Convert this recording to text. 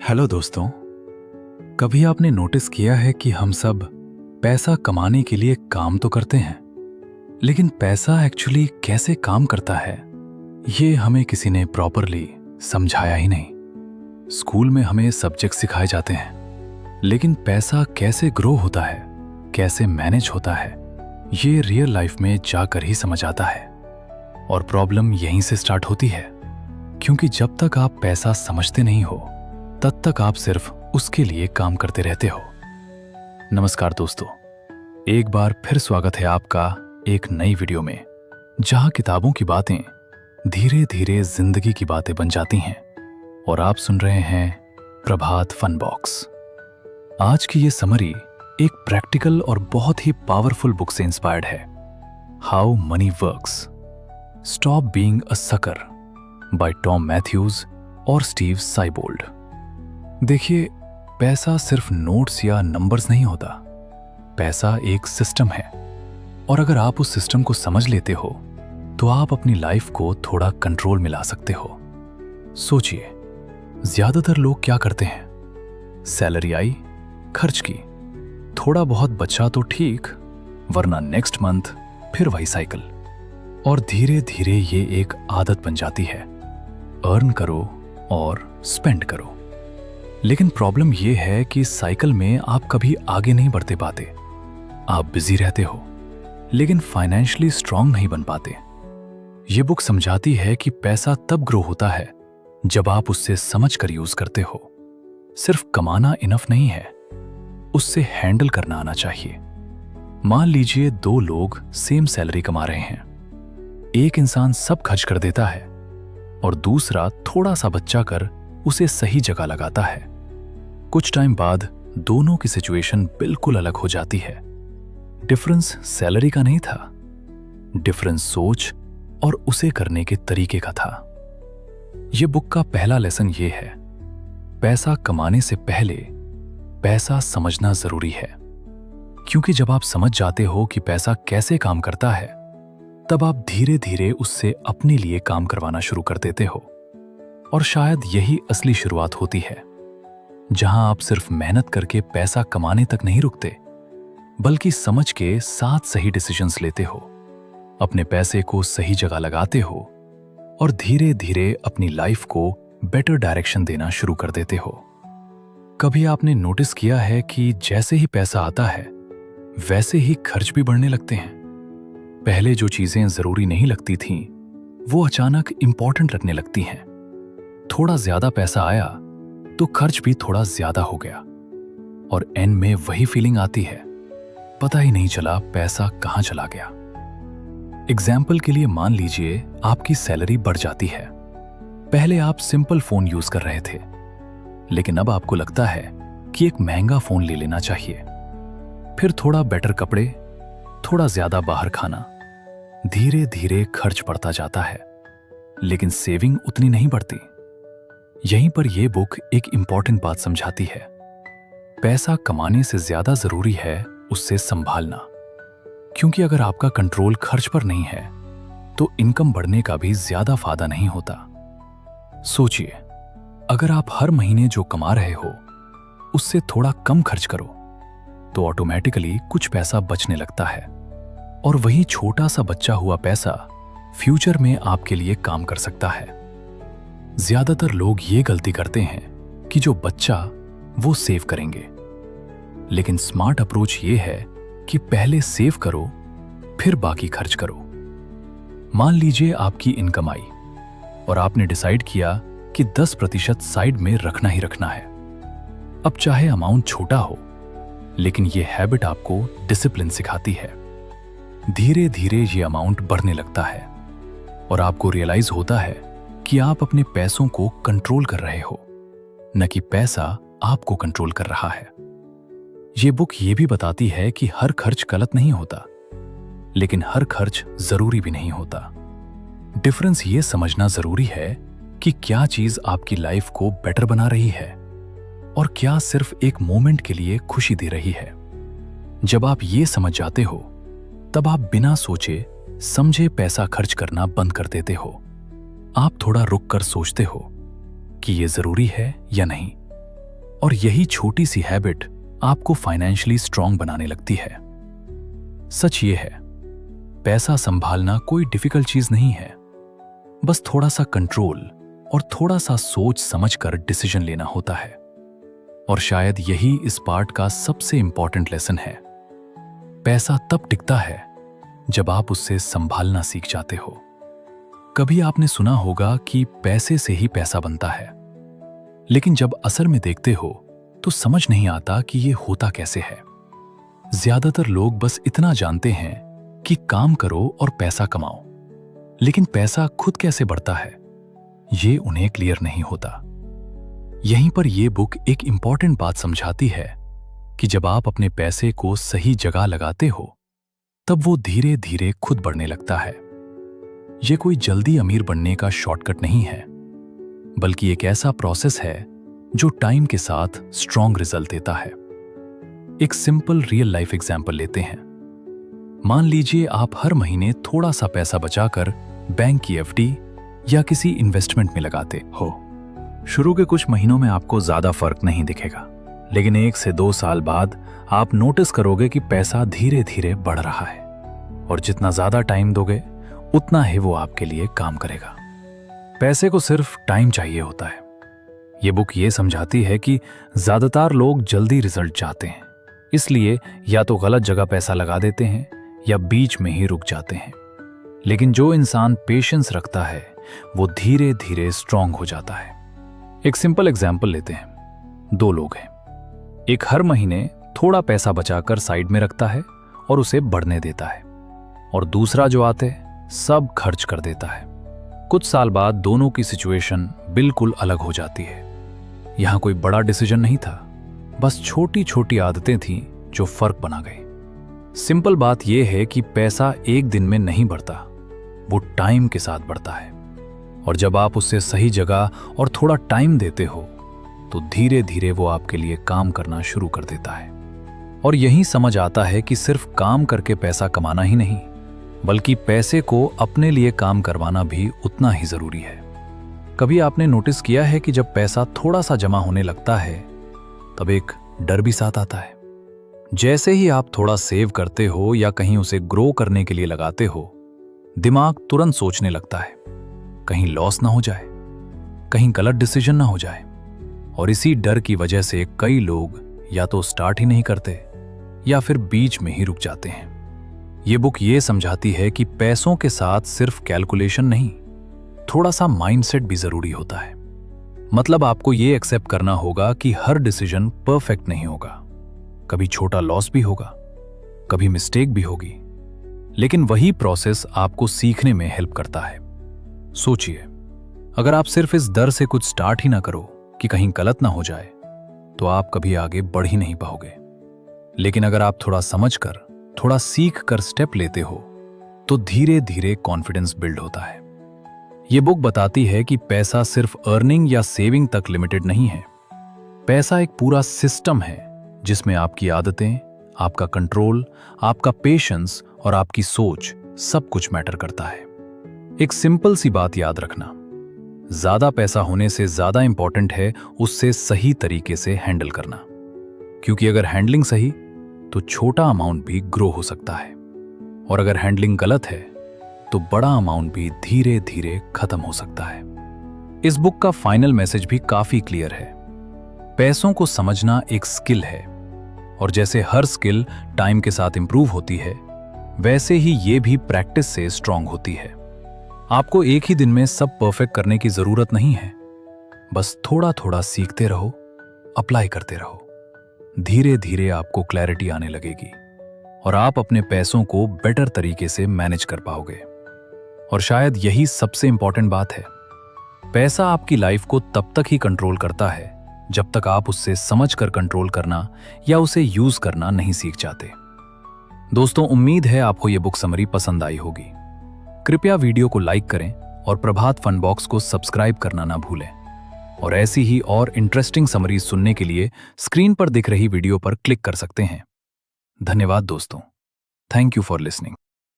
Hello दोस्तों। कभी आपने नोटिस किया है कि हम सब पैसा कमाने के लिए काम तो करते हैं, लेकिन पैसा एक्चुअली कैसे काम करता है ये हमें किसी ने प्रॉपरली समझाया ही नहीं। स्कूल में हमें सब्जेक्ट सिखाए जाते हैं, लेकिन पैसा कैसे ग्रो होता है, कैसे मैनेज होता है, ये रियल लाइफ में जाकर ही समझ आता है। और प्रॉब्लम यहीं से स्टार्ट होती है, क्योंकि जब तक आप पैसा समझते नहीं हो तब तक आप सिर्फ उसके लिए काम करते रहते हो। नमस्कार दोस्तों, एक बार फिर स्वागत है आपका एक नई वीडियो में, जहां किताबों की बातें धीरे धीरे जिंदगी की बातें बन जाती हैं। और आप सुन रहे हैं प्रभात फन बॉक्स। आज की ये समरी एक प्रैक्टिकल और बहुत ही पावरफुल बुक से इंस्पायर्ड है, how money works, stop being a sucker by Tom Mathews और स्टीव साइबोल्ड। देखिए, पैसा सिर्फ नोट्स या नंबर्स नहीं होता। पैसा एक सिस्टम है, और अगर आप उस सिस्टम को समझ लेते हो तो आप अपनी लाइफ को थोड़ा कंट्रोल में ला सकते हो। सोचिए, ज्यादातर लोग क्या करते हैं? सैलरी आई, खर्च की, थोड़ा बहुत बचा तो ठीक, वरना नेक्स्ट मंथ फिर वही साइकिल। और धीरे धीरे ये एक आदत बन जाती है, अर्न करो और स्पेंड करो। लेकिन प्रॉब्लम यह है कि साइकिल में आप कभी आगे नहीं बढ़ते पाते। आप बिजी रहते हो, लेकिन फाइनेंशियली स्ट्रांग नहीं बन पाते। यह बुक समझाती है कि पैसा तब ग्रो होता है जब आप उससे समझकर यूज करते हो। सिर्फ कमाना इनफ नहीं है, उससे हैंडल करना आना चाहिए। मान लीजिए दो लोग सेम सैलरी कमा रहे हैं। एक इंसान सब खर्च कर देता है और दूसरा थोड़ा सा बचा कर उसे सही जगह लगाता है। कुछ टाइम बाद दोनों की सिचुएशन बिल्कुल अलग हो जाती है। डिफरेंस सैलरी का नहीं था, डिफरेंस सोच और उसे करने के तरीके का था। यह बुक का पहला लेसन यह है, पैसा कमाने से पहले पैसा समझना जरूरी है। क्योंकि जब आप समझ जाते हो कि पैसा कैसे काम करता है, तब आप धीरे धीरे उससे अपने लिए काम करवाना शुरू कर देते हो। और शायद यही असली शुरुआत होती है, जहां आप सिर्फ मेहनत करके पैसा कमाने तक नहीं रुकते, बल्कि समझ के साथ सही डिसीजंस लेते हो, अपने पैसे को सही जगह लगाते हो और धीरे धीरे अपनी लाइफ को बेटर डायरेक्शन देना शुरू कर देते हो। कभी आपने नोटिस किया है कि जैसे ही पैसा आता है, वैसे ही खर्च भी बढ़ने लगते हैं। पहले जो चीजें जरूरी नहीं लगती थीं, वो अचानक इंपॉर्टेंट लगने लगती हैं। थोड़ा ज्यादा पैसा आया तो खर्च भी थोड़ा ज्यादा हो गया, और एंड में वही फीलिंग आती है, पता ही नहीं चला पैसा कहां चला गया। एग्जाम्पल के लिए मान लीजिए आपकी सैलरी बढ़ जाती है। पहले आप सिंपल फोन यूज कर रहे थे, लेकिन अब आपको लगता है कि एक महंगा फोन ले लेना चाहिए। फिर थोड़ा बेटर कपड़े, थोड़ा ज्यादा बाहर खाना। धीरे धीरे खर्च बढ़ता जाता है, लेकिन सेविंग उतनी नहीं बढ़ती। यहीं पर यह बुक एक इंपॉर्टेंट बात समझाती है, पैसा कमाने से ज्यादा जरूरी है उससे संभालना। क्योंकि अगर आपका कंट्रोल खर्च पर नहीं है, तो इनकम बढ़ने का भी ज्यादा फायदा नहीं होता। सोचिए, अगर आप हर महीने जो कमा रहे हो उससे थोड़ा कम खर्च करो, तो ऑटोमेटिकली कुछ पैसा बचने लगता है, और वही छोटा सा बचा हुआ पैसा फ्यूचर में आपके लिए काम कर सकता है। ज्यादातर लोग ये गलती करते हैं कि जो बच्चा वो सेव करेंगे, लेकिन स्मार्ट अप्रोच ये है कि पहले सेव करो, फिर बाकी खर्च करो। मान लीजिए आपकी इनकम आई और आपने डिसाइड किया कि 10% साइड में रखना ही रखना है। अब चाहे अमाउंट छोटा हो, लेकिन ये हैबिट आपको डिसिप्लिन सिखाती है। धीरे धीरे ये अमाउंट बढ़ने लगता है, और आपको रियलाइज होता है कि आप अपने पैसों को कंट्रोल कर रहे हो, न कि पैसा आपको कंट्रोल कर रहा है। यह बुक यह भी बताती है कि हर खर्च गलत नहीं होता, लेकिन हर खर्च जरूरी भी नहीं होता। डिफरेंस ये समझना जरूरी है कि क्या चीज आपकी लाइफ को बेटर बना रही है और क्या सिर्फ एक मोमेंट के लिए खुशी दे रही है। जब आप ये समझ जाते हो, तब आप बिना सोचे समझे पैसा खर्च करना बंद कर देते हो। आप थोड़ा रुक कर सोचते हो कि ये जरूरी है या नहीं, और यही छोटी सी हैबिट आपको फाइनेंशियली स्ट्रांग बनाने लगती है। सच ये है, पैसा संभालना कोई डिफिकल्ट चीज नहीं है। बस थोड़ा सा कंट्रोल और थोड़ा सा सोच समझकर डिसीजन लेना होता है। और शायद यही इस पार्ट का सबसे इंपॉर्टेंट लेसन है। पैसा तब टिकता है जब आप उससे संभालना सीख जाते हो। कभी आपने सुना होगा कि पैसे से ही पैसा बनता है, लेकिन जब असल में देखते हो तो समझ नहीं आता कि ये होता कैसे है। ज्यादातर लोग बस इतना जानते हैं कि काम करो और पैसा कमाओ, लेकिन पैसा खुद कैसे बढ़ता है ये उन्हें क्लियर नहीं होता। यहीं पर यह बुक एक इंपॉर्टेंट बात समझाती है कि जब आप अपने पैसे को सही जगह लगाते हो तब वो धीरे धीरे खुद बढ़ने लगता है। यह कोई जल्दी अमीर बनने का शॉर्टकट नहीं है, बल्कि एक ऐसा प्रोसेस है जो टाइम के साथ स्ट्रॉन्ग रिजल्ट देता है। एक सिंपल रियल लाइफ एग्जाम्पल लेते हैं। मान लीजिए आप हर महीने थोड़ा सा पैसा बचाकर बैंक की एफडी या किसी इन्वेस्टमेंट में लगाते हो। शुरू के कुछ महीनों में आपको ज्यादा फर्क नहीं दिखेगा, लेकिन 1 से 2 साल बाद आप नोटिस करोगे कि पैसा धीरे धीरे बढ़ रहा है, और जितना ज्यादा टाइम दोगे उतना ही वो आपके लिए काम करेगा। पैसे को सिर्फ टाइम चाहिए होता है। ये बुक ये समझाती है कि ज्यादातर लोग जल्दी रिजल्ट चाहते हैं, इसलिए या तो गलत जगह पैसा लगा देते हैं या बीच में ही रुक जाते हैं। लेकिन जो इंसान पेशेंस रखता है वो धीरे धीरे स्ट्रांग हो जाता है। एक सिंपल एग्जाम्पल लेते हैं। 2 लोग हैं, एक हर महीने थोड़ा पैसा बचाकर साइड में रखता है और उसे बढ़ने देता है, और दूसरा जो आते सब खर्च कर देता है। कुछ साल बाद दोनों की सिचुएशन बिल्कुल अलग हो जाती है। यहां कोई बड़ा डिसीजन नहीं था, बस छोटी छोटी आदतें थीं जो फर्क बना गए। सिंपल बात यह है कि पैसा एक दिन में नहीं बढ़ता, वो टाइम के साथ बढ़ता है, और जब आप उससे सही जगह और थोड़ा टाइम देते हो तो धीरे धीरे वो आपके लिए काम करना शुरू कर देता है। और यही समझ आता है कि सिर्फ काम करके पैसा कमाना ही नहीं, बल्कि पैसे को अपने लिए काम करवाना भी उतना ही जरूरी है। कभी आपने नोटिस किया है कि जब पैसा थोड़ा सा जमा होने लगता है तब एक डर भी साथ आता है। जैसे ही आप थोड़ा सेव करते हो या कहीं उसे ग्रो करने के लिए लगाते हो, दिमाग तुरंत सोचने लगता है कहीं लॉस ना हो जाए, कहीं गलत डिसीजन ना हो जाए। और इसी डर की वजह से कई लोग या तो स्टार्ट ही नहीं करते या फिर बीच में ही रुक जाते हैं। ये बुक ये समझाती है कि पैसों के साथ सिर्फ कैलकुलेशन नहीं, थोड़ा सा माइंडसेट भी जरूरी होता है। मतलब आपको ये एक्सेप्ट करना होगा कि हर डिसीजन परफेक्ट नहीं होगा, कभी छोटा लॉस भी होगा, कभी मिस्टेक भी होगी, लेकिन वही प्रोसेस आपको सीखने में हेल्प करता है। सोचिए, अगर आप सिर्फ इस डर से कुछ स्टार्ट ही ना करो कि कहीं गलत ना हो जाए, तो आप कभी आगे बढ़ ही नहीं पाओगे। लेकिन अगर आप थोड़ा समझकर, थोड़ा सीख कर स्टेप लेते हो, तो धीरे धीरे कॉन्फिडेंस बिल्ड होता है। ये बुक बताती है कि पैसा सिर्फ अर्निंग या सेविंग तक लिमिटेड नहीं है। पैसा एक पूरा सिस्टम है जिसमें आपकी आदतें, आपका कंट्रोल, आपका पेशेंस और आपकी सोच सब कुछ मैटर करता है। एक सिंपल सी बात याद रखना, ज्यादा पैसा होने से ज्यादा इंपॉर्टेंट है उससे सही तरीके से हैंडल करना, क्योंकि अगर हैंडलिंग सही तो छोटा अमाउंट भी ग्रो हो सकता है, और अगर हैंडलिंग गलत है तो बड़ा अमाउंट भी धीरे धीरे खत्म हो सकता है। इस बुक का फाइनल मैसेज भी काफी क्लियर है। पैसों को समझना एक स्किल है, और जैसे हर स्किल टाइम के साथ इंप्रूव होती है, वैसे ही ये भी प्रैक्टिस से स्ट्रांग होती है। आपको एक ही दिन में सब परफेक्ट करने की जरूरत नहीं है, बस थोड़ा थोड़ा सीखते रहो, अप्लाई करते रहो। धीरे धीरे आपको क्लैरिटी आने लगेगी और आप अपने पैसों को बेटर तरीके से मैनेज कर पाओगे। और शायद यही सबसे इंपॉर्टेंट बात है, पैसा आपकी लाइफ को तब तक ही कंट्रोल करता है जब तक आप उससे समझकर कंट्रोल करना या उसे यूज करना नहीं सीख जाते। दोस्तों, उम्मीद है आपको यह बुक समरी पसंद आई होगी। कृपया वीडियो को लाइक करें और प्रभात फन बॉक्स को सब्सक्राइब करना ना भूलें। और ऐसी ही और इंटरेस्टिंग समरीज सुनने के लिए स्क्रीन पर दिख रही वीडियो पर क्लिक कर सकते हैं। धन्यवाद दोस्तों। Thank you for listening.